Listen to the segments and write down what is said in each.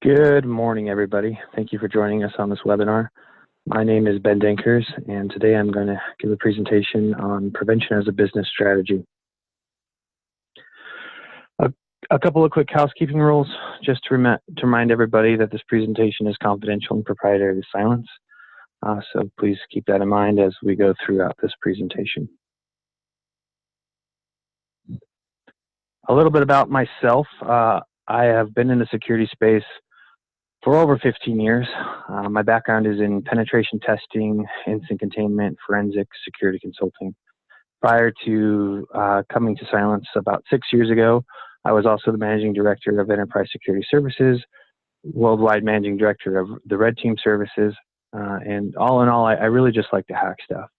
Good morning, everybody. Thank you for joining us on this webinar. My name is Ben Denkers, and today I'm going to give a presentation on prevention as a business strategy. A couple of quick housekeeping rules, just to remind everybody that this presentation is confidential and proprietary to Cylance. So please keep that in mind as we go throughout this presentation. A little bit about myself. I have been in the security space for over 15 years. My background is in penetration testing, incident containment, forensic security consulting. Prior to coming to Cylance about 6 years ago, I was also the managing director of Enterprise Security Services, worldwide managing director of the Red Team Services, and all in all, I really just like to hack stuff.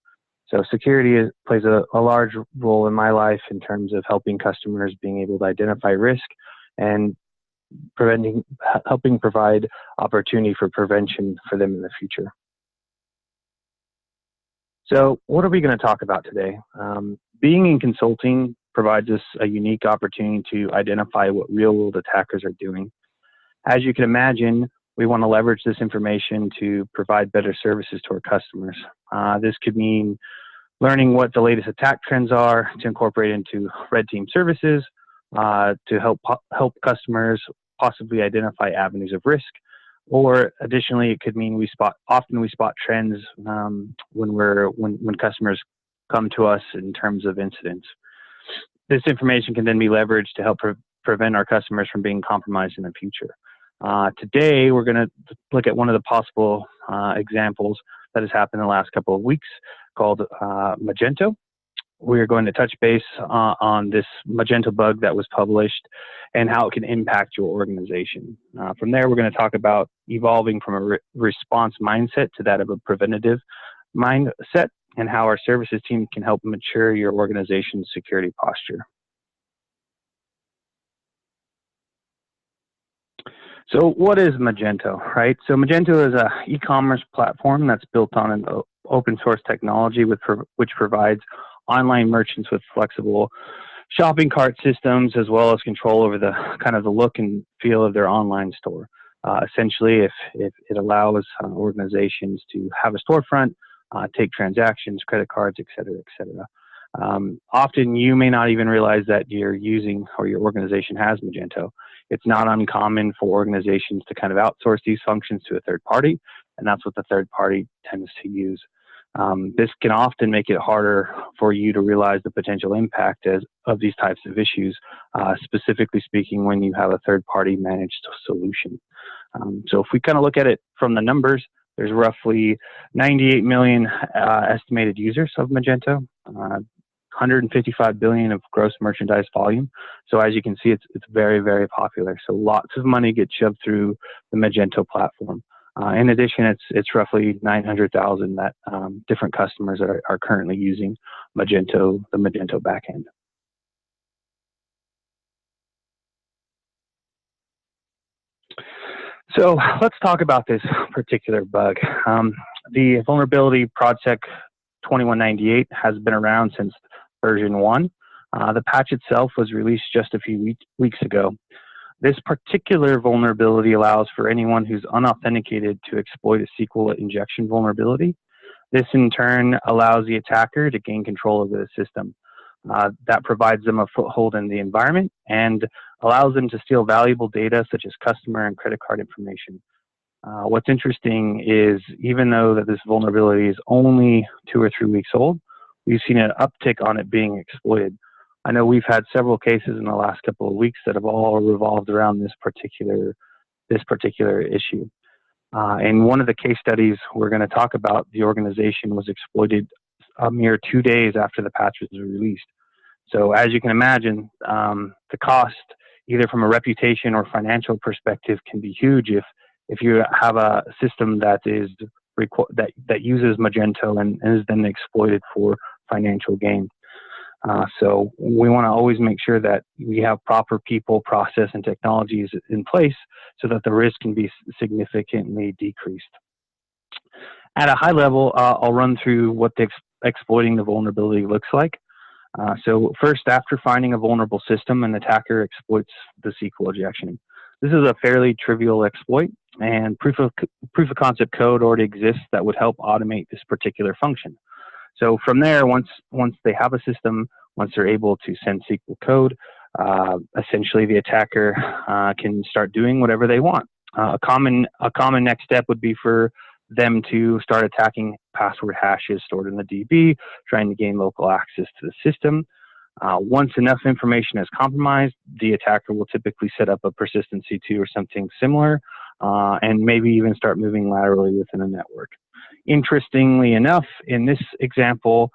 So security plays a large role in my life in terms of helping customers being able to identify risk and helping provide opportunity for prevention for them in the future. So what are we going to talk about today? Being in consulting provides us a unique opportunity to identify what real-world attackers are doing. As you can imagine, we want to leverage this information to provide better services to our customers. This could mean learning what the latest attack trends are to incorporate into Red Team services, to help customers possibly identify avenues of risk, or additionally, it could mean often we spot trends when customers come to us in terms of incidents. This information can then be leveraged to help prevent our customers from being compromised in the future. Today, we're going to look at one of the possible examples that has happened in the last couple of weeks called Magento. We're going to touch base on this Magento bug that was published and how it can impact your organization. From there, we're going to talk about evolving from a response mindset to that of a preventative mindset and how our services team can help mature your organization's security posture. So what is Magento, right? So Magento is an e-commerce platform that's built on an open source technology which provides online merchants with flexible shopping cart systems, as well as control over the kind of the look and feel of their online store. Essentially, if it allows organizations to have a storefront, take transactions, credit cards, et cetera, et cetera. Often you may not even realize that you're using or your organization has Magento. It's not uncommon for organizations to kind of outsource these functions to a third party, and that's what the third party tends to use. This can often make it harder for you to realize the potential impact of these types of issues, specifically speaking when you have a third-party managed solution. So if we kind of look at it from the numbers, there's roughly 98 million estimated users of Magento, 155 billion of gross merchandise volume. So as you can see, it's very, very popular. So lots of money gets shoved through the Magento platform. In addition, it's roughly 900,000 that different customers are currently using Magento, the Magento backend. So let's talk about this particular bug. The vulnerability ProdSec 2198 has been around since version 1. The patch itself was released just a few weeks ago. This particular vulnerability allows for anyone who's unauthenticated to exploit a SQL injection vulnerability. This in turn allows the attacker to gain control over the system. That provides them a foothold in the environment and allows them to steal valuable data such as customer and credit card information. What's interesting is even though that this vulnerability is only 2 or 3 weeks old, we've seen an uptick on it being exploited. I know we've had several cases in the last couple of weeks that have all revolved around this particular issue. In one of the case studies we're going to talk about, the organization was exploited a mere 2 days after the patch was released. So as you can imagine, the cost, either from a reputation or financial perspective, can be huge if you have a system that uses Magento and is then exploited for financial gain. So we want to always make sure that we have proper people, process, and technologies in place so that the risk can be significantly decreased. At a high level, I'll run through what exploiting the vulnerability looks like. So first, after finding a vulnerable system, an attacker exploits the SQL injection. This is a fairly trivial exploit, and proof of concept code already exists that would help automate this particular function. So from there, once they have a system, once they're able to send SQL code, essentially the attacker can start doing whatever they want. A common next step would be for them to start attacking password hashes stored in the DB, trying to gain local access to the system. Once enough information is compromised, the attacker will typically set up a persistency 2 or something similar, and maybe even start moving laterally within a network. Interestingly enough, in this example,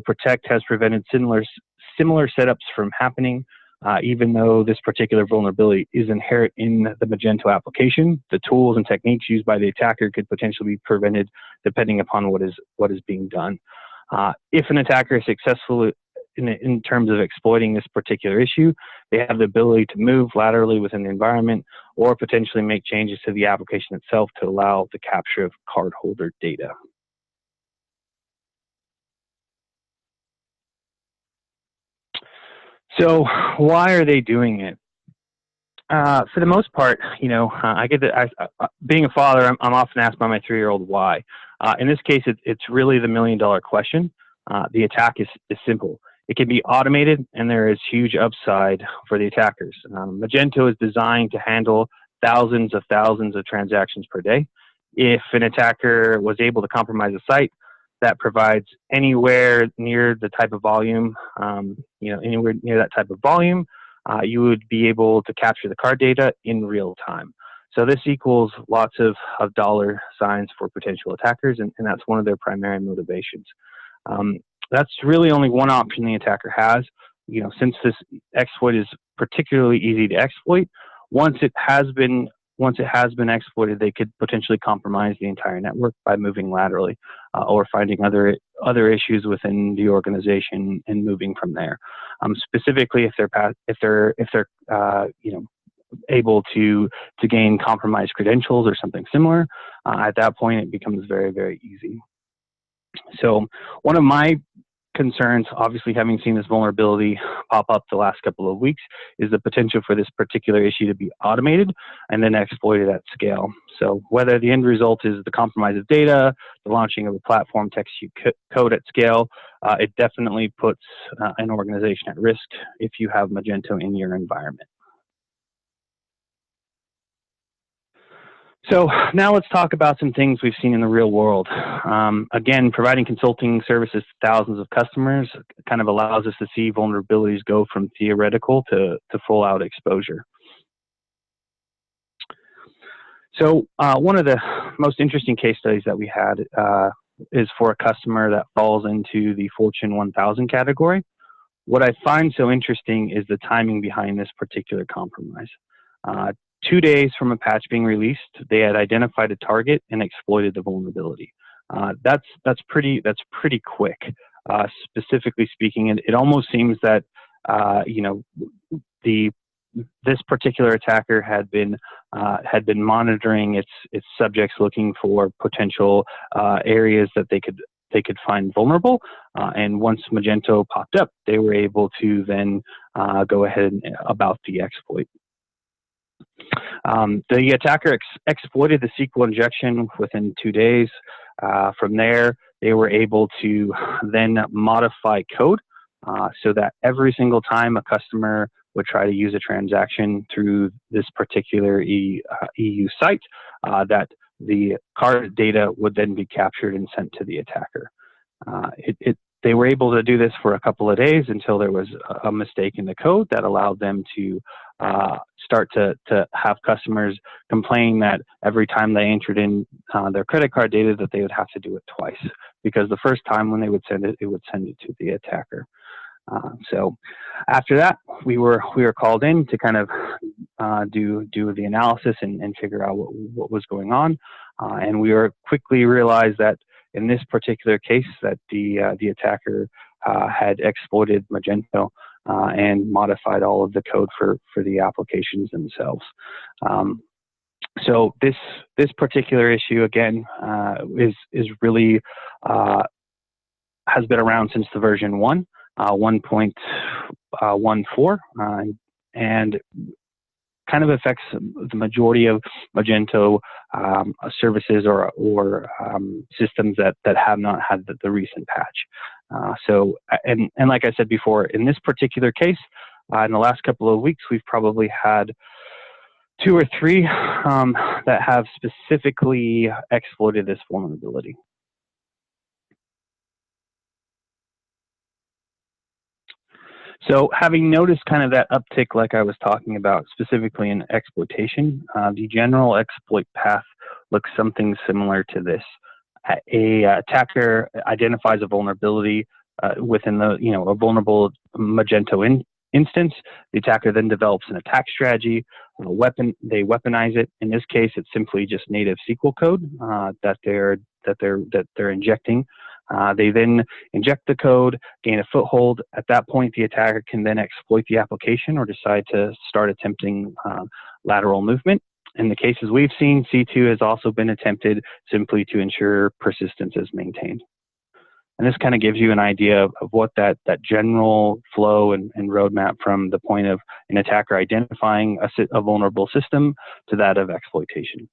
Protect has prevented similar setups from happening. Even though this particular vulnerability is inherent in the Magento application, the tools and techniques used by the attacker could potentially be prevented depending upon what is being done. If an attacker is successful in terms of exploiting this particular issue, they have the ability to move laterally within the environment or potentially make changes to the application itself to allow the capture of cardholder data. So why are they doing it? For the most part, I get that. Being a father, I'm often asked by my 3-year-old why. In this case, it's really the $1,000,000 question. The attack is simple. It can be automated, and there is huge upside for the attackers. Magento is designed to handle thousands of transactions per day. If an attacker was able to compromise a site that provides anywhere near the type of volume, anywhere near that type of volume, you would be able to capture the card data in real time. So this equals lots of dollar signs for potential attackers, and that's one of their primary motivations. That's really only one option the attacker has. Since this exploit is particularly easy to exploit, once it has been exploited, they could potentially compromise the entire network by moving laterally, or finding other issues within the organization and moving from there. Specifically, if they're able to gain compromised credentials or something similar, at that point it becomes very, very easy. So one of my concerns, obviously having seen this vulnerability pop up the last couple of weeks, is the potential for this particular issue to be automated and then exploited at scale. So whether the end result is the compromise of data, the launching of a platform to execute code at scale, it definitely puts an organization at risk if you have Magento in your environment. So now let's talk about some things we've seen in the real world. Again, providing consulting services to thousands of customers kind of allows us to see vulnerabilities go from theoretical to full-out exposure. So one of the most interesting case studies that we had is for a customer that falls into the Fortune 1000 category. What I find so interesting is the timing behind this particular compromise. 2 days from a patch being released, they had identified a target and exploited the vulnerability. That's pretty quick. Specifically speaking, it almost seems that this particular attacker had been monitoring its subjects, looking for potential areas that they could find vulnerable. And once Magento popped up, they were able to then go ahead about the exploit. The attacker exploited the SQL injection within 2 days. From there, they were able to then modify code so that every single time a customer would try to use a transaction through this particular EU site, that the card data would then be captured and sent to the attacker. They were able to do this for a couple of days until there was a mistake in the code that allowed them to start to have customers complain that every time they entered in their credit card data that they would have to do it twice, because the first time when they would send it, it would send it to the attacker. So after that, we were called in to kind of do the analysis and figure out what was going on, and we quickly realized that in this particular case that the attacker had exploited Magento and modified all of the code for the applications themselves. So this particular issue again is really has been around since the version 1.14, and kind of affects the majority of Magento services or systems that have not had the recent patch. And like I said before, in this particular case, in the last couple of weeks, we've probably had 2 or 3 that have specifically exploited this vulnerability. So having noticed kind of that uptick like I was talking about, specifically in exploitation, the general exploit path looks something similar to this. A attacker identifies a vulnerability within a vulnerable Magento instance. The attacker then develops an attack strategy, they weaponize it. In this case, it's simply just native SQL code that they're injecting. They then inject the code, gain a foothold. At that point, the attacker can then exploit the application or decide to start attempting lateral movement. In the cases we've seen, C2 has also been attempted simply to ensure persistence is maintained. And this kind of gives you an idea of what that general flow and roadmap from the point of an attacker identifying a vulnerable system to that of exploitation.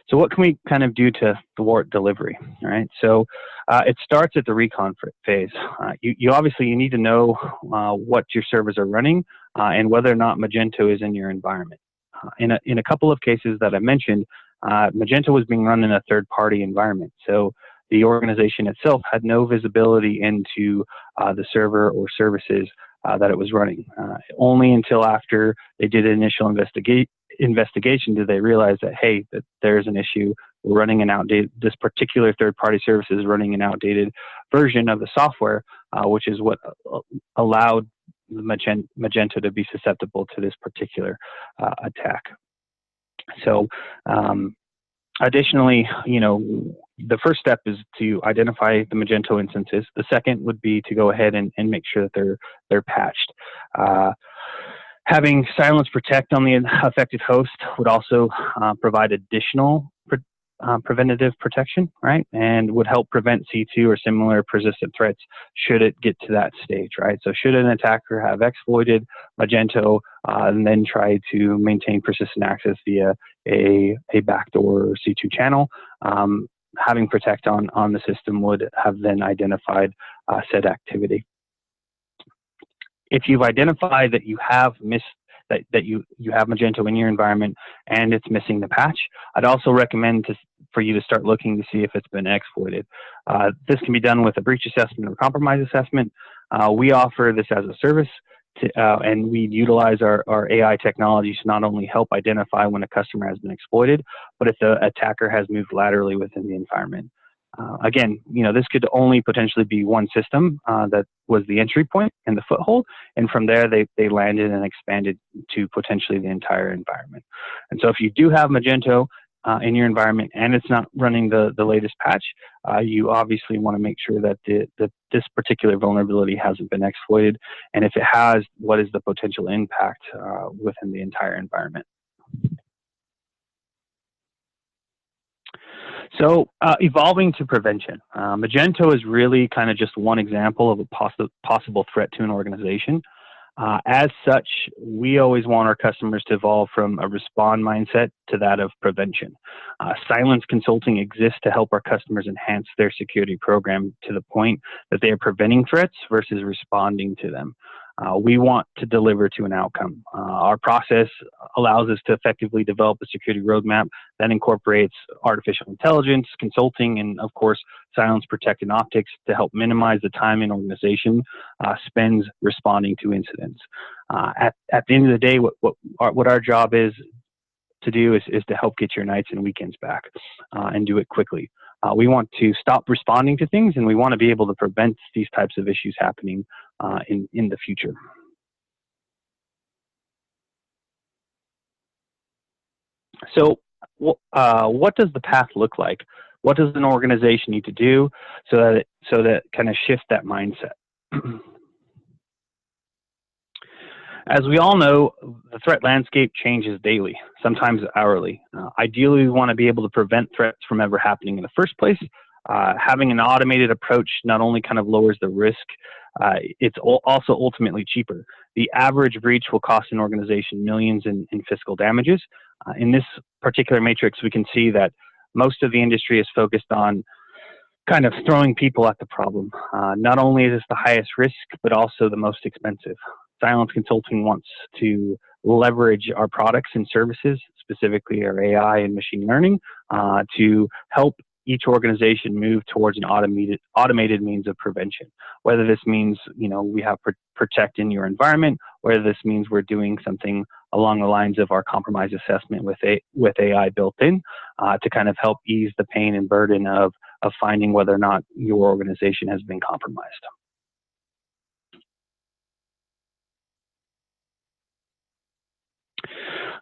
So what can we kind of do to thwart delivery? All right. So it starts at the recon phase. You obviously need to know what your servers are running and whether or not Magento is in your environment. In a couple of cases that I mentioned, Magento was being run in a third-party environment. So the organization itself had no visibility into the server or services that it was running. Only until after they did an initial investigation did they realize that, hey, that there's an issue. We're running an outdated, this particular third-party service is running an outdated version of the software, which is what allowed Magento to be susceptible to this particular attack. So additionally, the first step is to identify the Magento instances. The second would be to go ahead and make sure that they're patched. Having Cylance protect on the affected host would also provide additional preventative protection, right? And would help prevent C2 or similar persistent threats should it get to that stage, right? So should an attacker have exploited Magento and then try to maintain persistent access via a backdoor or C2 channel, having protect on the system would have then identified said activity. If you've identified that you have that you have Magento in your environment and it's missing the patch, I'd also recommend for you to start looking to see if it's been exploited. This can be done with a breach assessment or compromise assessment. We offer this as a service, and we utilize our AI technology to not only help identify when a customer has been exploited, but if the attacker has moved laterally within the environment. Again, this could only potentially be one system that was the entry point and the foothold, and from there they landed and expanded to potentially the entire environment. And so if you do have Magento in your environment and it's not running the latest patch, you obviously want to make sure that this particular vulnerability hasn't been exploited, and if it has, what is the potential impact within the entire environment. So evolving to prevention. Magento is really kind of just one example of a possible threat to an organization. As such, we always want our customers to evolve from a respond mindset to that of prevention. Cylance Consulting exists to help our customers enhance their security program to the point that they are preventing threats versus responding to them. We want to deliver to an outcome. Our process allows us to effectively develop a security roadmap that incorporates artificial intelligence, consulting, and of course, Cylance Protect and Optics to help minimize the time an organization spends responding to incidents. At the end of the day, what our job is to do is to help get your nights and weekends back and do it quickly. We want to stop responding to things, and we want to be able to prevent these types of issues happening in the future. So what does the path look like? What does an organization need to do so that kind of shift that mindset? As we all know, the threat landscape changes daily, sometimes hourly. Ideally, we want to be able to prevent threats from ever happening in the first place. Having an automated approach not only kind of lowers the risk it's also ultimately cheaper. The average breach will cost an organization millions in fiscal damages. In this particular matrix, we can see that most of the industry is focused on kind of throwing people at the problem. Not only is this the highest risk, but also the most expensive. Cylance Consulting wants to leverage our products and services, specifically our AI and machine learning, to help each organization move towards an automated means of prevention. Whether this means, we have protecting your environment, whether this means we're doing something along the lines of our compromise assessment with AI built in, to kind of help ease the pain and burden of finding whether or not your organization has been compromised.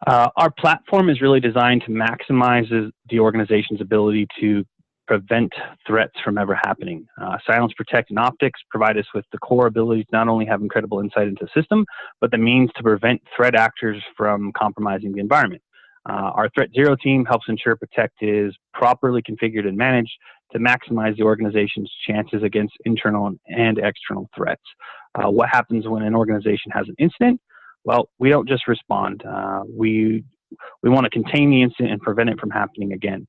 Our platform is really designed to maximize the organization's ability to prevent threats from ever happening. Cylance Protect and Optics provide us with the core ability to not only have incredible insight into the system, but the means to prevent threat actors from compromising the environment. Our Threat Zero team helps ensure Protect is properly configured and managed to maximize the organization's chances against internal and external threats. What happens when an organization has an incident? Well, we don't just respond. We want to contain the incident and prevent it from happening again.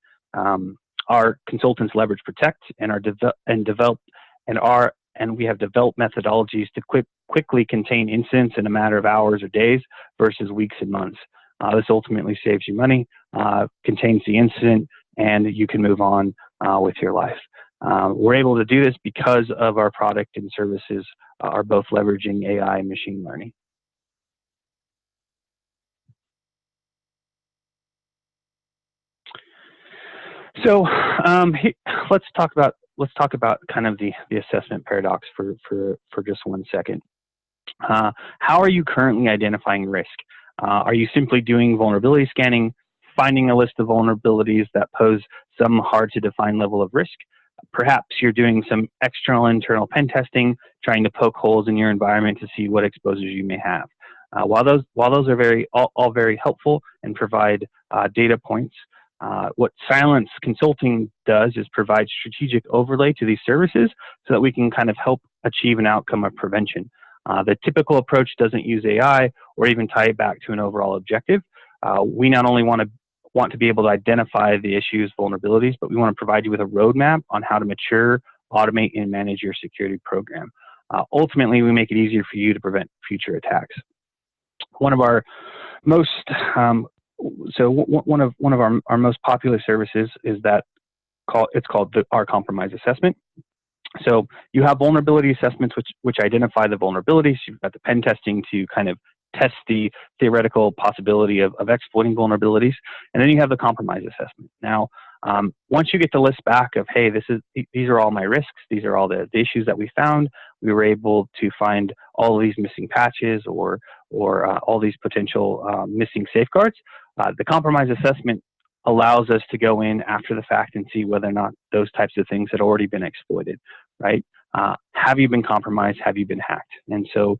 Our consultants leverage Protect and we have developed methodologies to quickly contain incidents in a matter of hours or days versus weeks and months. This ultimately saves you money, contains the incident, and you can move on with your life. We're able to do this because of our product and services are both leveraging AI and machine learning. So let's talk about kind of the assessment paradox for just 1 second. How are you currently identifying risk? Are you simply doing vulnerability scanning, finding a list of vulnerabilities that pose some hard to define level of risk? Perhaps you're doing some external internal pen testing, trying to poke holes in your environment to see what exposures you may have. While those are all very helpful and provide data points, what Cylance Consulting does is provide strategic overlay to these services so that we can kind of help achieve an outcome of prevention. The typical approach doesn't use AI or even tie it back to an overall objective. We not only want to be able to identify the issues, vulnerabilities, but we want to provide you with a roadmap on how to mature, automate, and manage your security program. Ultimately, we make it easier for you to prevent future attacks. One of our most one of our most popular services is called our compromise assessment. So you have vulnerability assessments which identify the vulnerabilities. You've got the pen testing to kind of test the theoretical possibility of exploiting vulnerabilities, and then you have the compromise assessment. Now, once you get the list back of, hey, these are all my risks, these are all the issues that we found, we were able to find all of these missing patches or all these potential missing safeguards. The compromise assessment allows us to go in after the fact and see whether or not those types of things had already been exploited, right? Have you been compromised? Have you been hacked? And so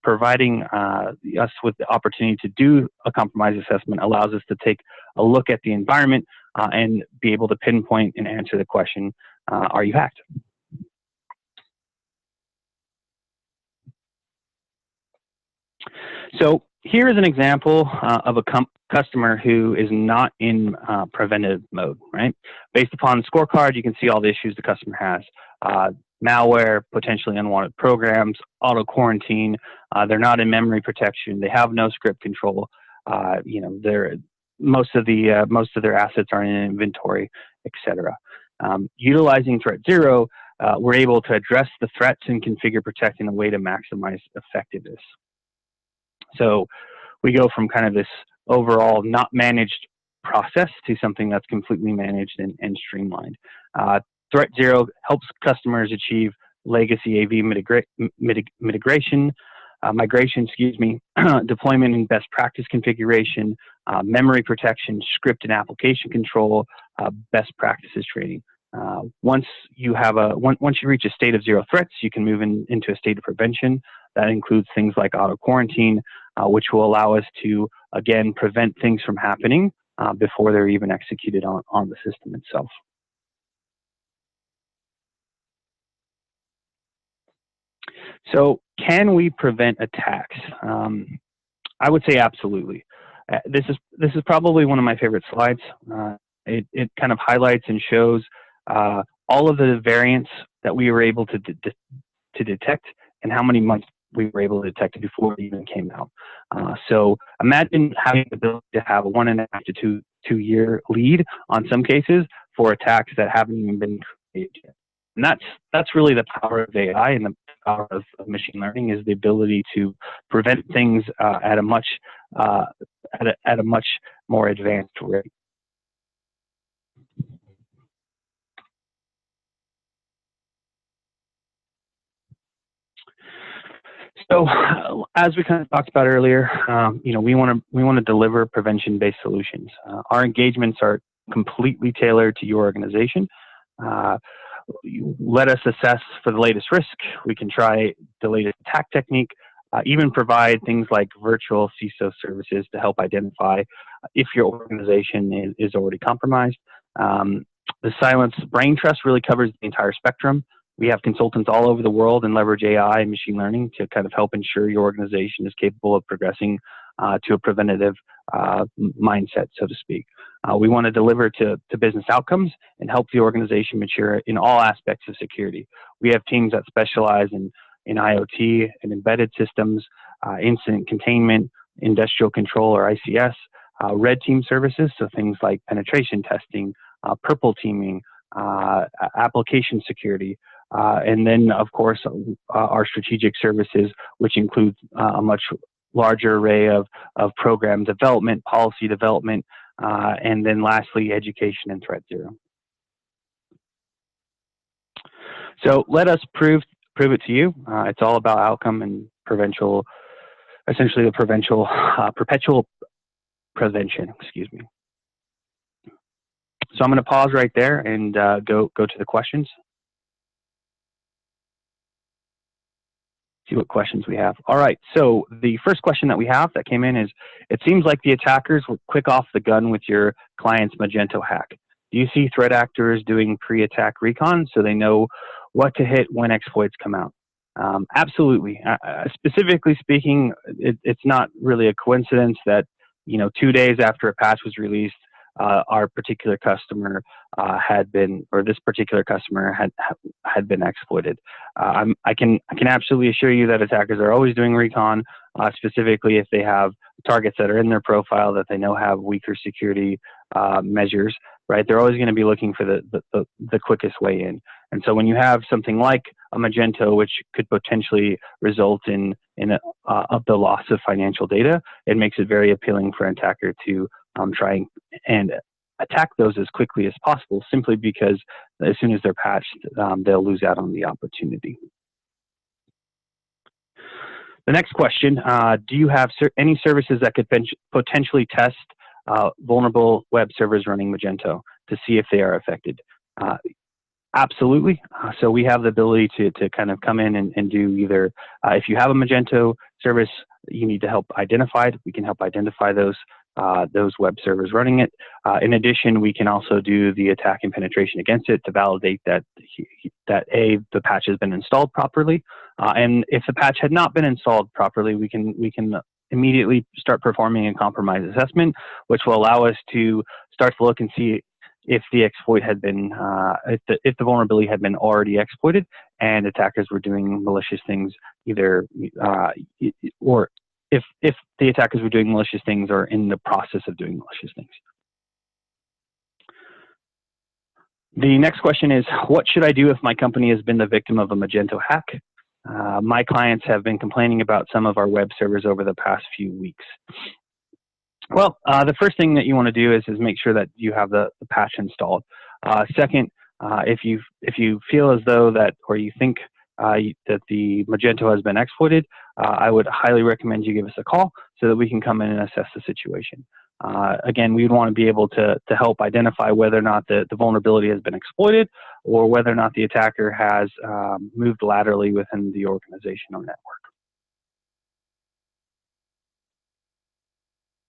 providing us with the opportunity to do a compromise assessment allows us to take a look at the environment and be able to pinpoint and answer the question, are you hacked? So here is an example of a customer who is not in preventive mode, right? Based upon the scorecard, you can see all the issues the customer has. Malware, potentially unwanted programs, auto quarantine. They're not in memory protection. They have no script control. Most of their assets are in inventory, etc. Utilizing Threat Zero, we're able to address the threats and configure Protect in a way to maximize effectiveness. So we go from kind of this overall not managed process to something that's completely managed and streamlined. Threat Zero helps customers achieve legacy AV migration, deployment and best practice configuration, memory protection, script and application control, best practices training. Once you reach a state of zero threats, you can move into a state of prevention. That includes things like auto quarantine, which will allow us to, again, prevent things from happening before they're even executed on the system itself. So can we prevent attacks? I would say absolutely. This is probably one of my favorite slides. It kind of highlights and shows all of the variants that we were able to detect and how many months we were able to detect it before it even came out. So imagine having the ability to have a 1.5 to 2 year lead on some cases for attacks that haven't even been created yet. And that's really the power of AI and the power of machine learning, is the ability to prevent things at a much more advanced rate. So, as we kind of talked about earlier, we want to deliver prevention-based solutions. Our engagements are completely tailored to your organization. You let us assess for the latest risk. We can try the latest attack technique, even provide things like virtual CISO services to help identify if your organization is already compromised. The Cylance Brain Trust really covers the entire spectrum. We have consultants all over the world and leverage AI and machine learning to kind of help ensure your organization is capable of progressing to a preventative mindset, so to speak. We want to deliver to business outcomes and help the organization mature in all aspects of security. We have teams that specialize in IoT and embedded systems, incident containment, industrial control or ICS, red team services, so things like penetration testing, purple teaming, application security, and then, of course, our strategic services, which include a much larger array of program development, policy development, and then lastly, education and threat zero. So let us prove it to you. It's all about outcome and essentially the perpetual prevention, excuse me. So I'm going to pause right there and go to the questions. See what questions we have. All right, so the first question that we have that came in is, it seems like the attackers were quick off the gun with your client's Magento hack. Do you see threat actors doing pre-attack recon so they know what to hit when exploits come out? Absolutely. Specifically speaking, it's not really a coincidence that 2 days after a patch was released, our particular customer this particular customer had been exploited. I can absolutely assure you that attackers are always doing recon, specifically if they have targets that are in their profile that they know have weaker security measures. Right, they're always going to be looking for the quickest way in. And so when you have something like a Magento, which could potentially result in the loss of financial data, it makes it very appealing for an attacker to try and attack those as quickly as possible, simply because as soon as they're patched, they'll lose out on the opportunity. The next question, do you have any services that could potentially test vulnerable web servers running Magento to see if they are affected? Absolutely. So we have the ability to kind of come in and do either, if you have a Magento service you need to help identify it, we can help identify those web servers running it. In addition, we can also do the attack and penetration against it to validate that the patch has been installed properly. And if the patch had not been installed properly, we can immediately start performing a compromise assessment, which will allow us to start to look and see if the exploit had been, if the vulnerability had been already exploited and attackers were doing malicious things, or if the attackers were doing malicious things or in the process of doing malicious things. The next question is, what should I do if my company has been the victim of a Magento hack? My clients have been complaining about some of our web servers over the past few weeks. Well, the first thing that you want to do is make sure that you have the patch installed. Second, if you feel as though that, or you think that the Magento has been exploited, I would highly recommend you give us a call so that we can come in and assess the situation. Again, we would want to be able to help identify whether or not the vulnerability has been exploited or whether or not the attacker has moved laterally within the organizational network.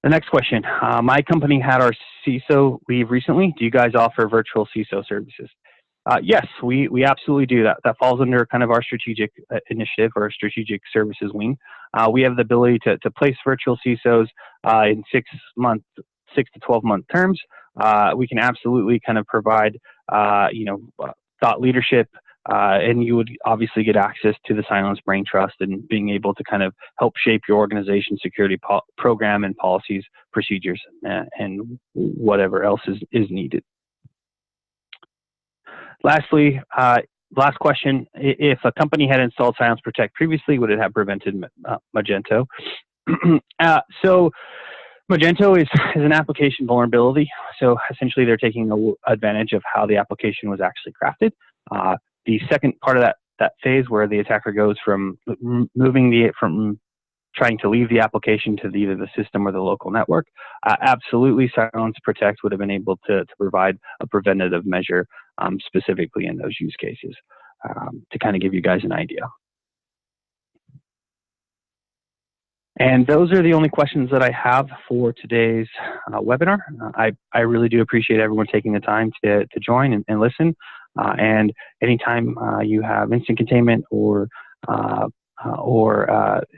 The next question, my company had our CISO leave recently. Do you guys offer virtual CISO services? Yes, we absolutely do that. That falls under kind of our strategic initiative or strategic services wing. We have the ability to place virtual CISOs in 6 to 12-month terms. We can absolutely kind of provide, thought leadership, and you would obviously get access to the Cylance Brain Trust and being able to kind of help shape your organization's security program and policies, procedures, and whatever else is needed. Lastly, last question, if a company had installed Cylance Protect previously, would it have prevented Magento? So Magento is an application vulnerability. So essentially they're taking advantage of how the application was actually crafted. The second part of that phase where the attacker goes from from trying to leave the application to either the system or the local network, absolutely Cylance Protect would have been able to provide a preventative measure specifically in those use cases to kind of give you guys an idea. And those are the only questions that I have for today's webinar. I really do appreciate everyone taking the time to join and listen. And anytime you have instant containment or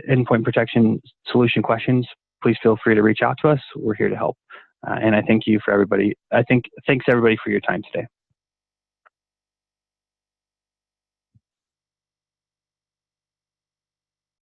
endpoint protection solution questions, please feel free to reach out to us. We're here to help. And I thank you for everybody. Thanks everybody for your time today.